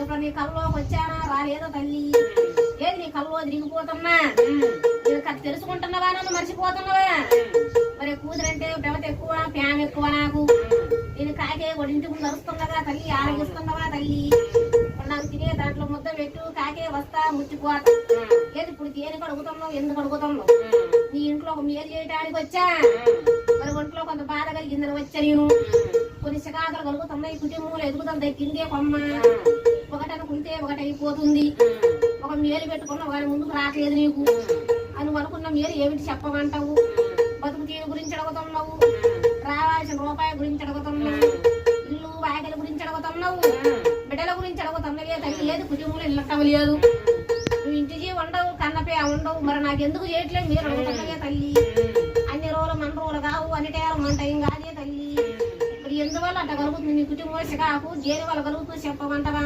ఇప్పుడు నీ కళ్ళలోకి వచ్చానా రాలేదో తల్లి ఏది నీ కళ్ళలో తిరిగిపోతున్నా నేను తెలుసుకుంటున్నావా నన్ను మర్చిపోతున్నావా మరి కూతురంటే బ్రవత ఎక్కువ ప్యాన్ ఎక్కువ నాకు నేను కాకే ఇంటి ముందు అరుస్తున్నగా తల్లి ఆరగిస్తున్నవా తల్లి నాకు తినే దాంట్లో ముద్ద పెట్టు కాకే వస్తా ముచ్చిపోతా ఏది ఇప్పుడు దేనికి అడుగుతున్నావు ఎందుకు అడుగుతున్నావు నీ ఇంట్లో ఒక మేలు చేయడానికి వచ్చా మరి ఒంట్లో కొంత బాధ కలిగిందని వచ్చా నేను కొన్ని శకాకలు కలుగుతున్నాయి కుటుంబంలో ఎదుగుతుంది కిందే కొమ్మ ఒకటనుకుంటే ఒకటైపోతుంది ఒక మేలు పెట్టుకున్న వాడి ముందుకు రావట్లేదు నీకు అని అనుకున్న మేలు ఏమిటి చెప్పమంటావు బతుకు తీరు గురించి అడుగుతున్నావు రావాల్సిన రూపాయి గురించి అడుగుతున్నావు ఇల్లు వాకిల గురించి అడుగుతున్నావు బిడ్డల గురించి అడుగుతున్నావే తల్లి ఏది కుటుంబంలో ఇల్లటం లేదు నువ్వు ఇంటికి ఉండవు కన్నపే ఉండవు మరి నాకెందుకు చేయట్లేదు మీరు అడుగుతున్నావే తల్లి అన్ని రోజులు మన రోజులు కావు అన్నిటేరు మన టైం కాదే తల్లి మరి ఎందువల్ల అట్ట కలుగుతుంది నీ కుటుంబం చికాకు దేని వల్ల కలుగుతుంది చెప్పమంటవా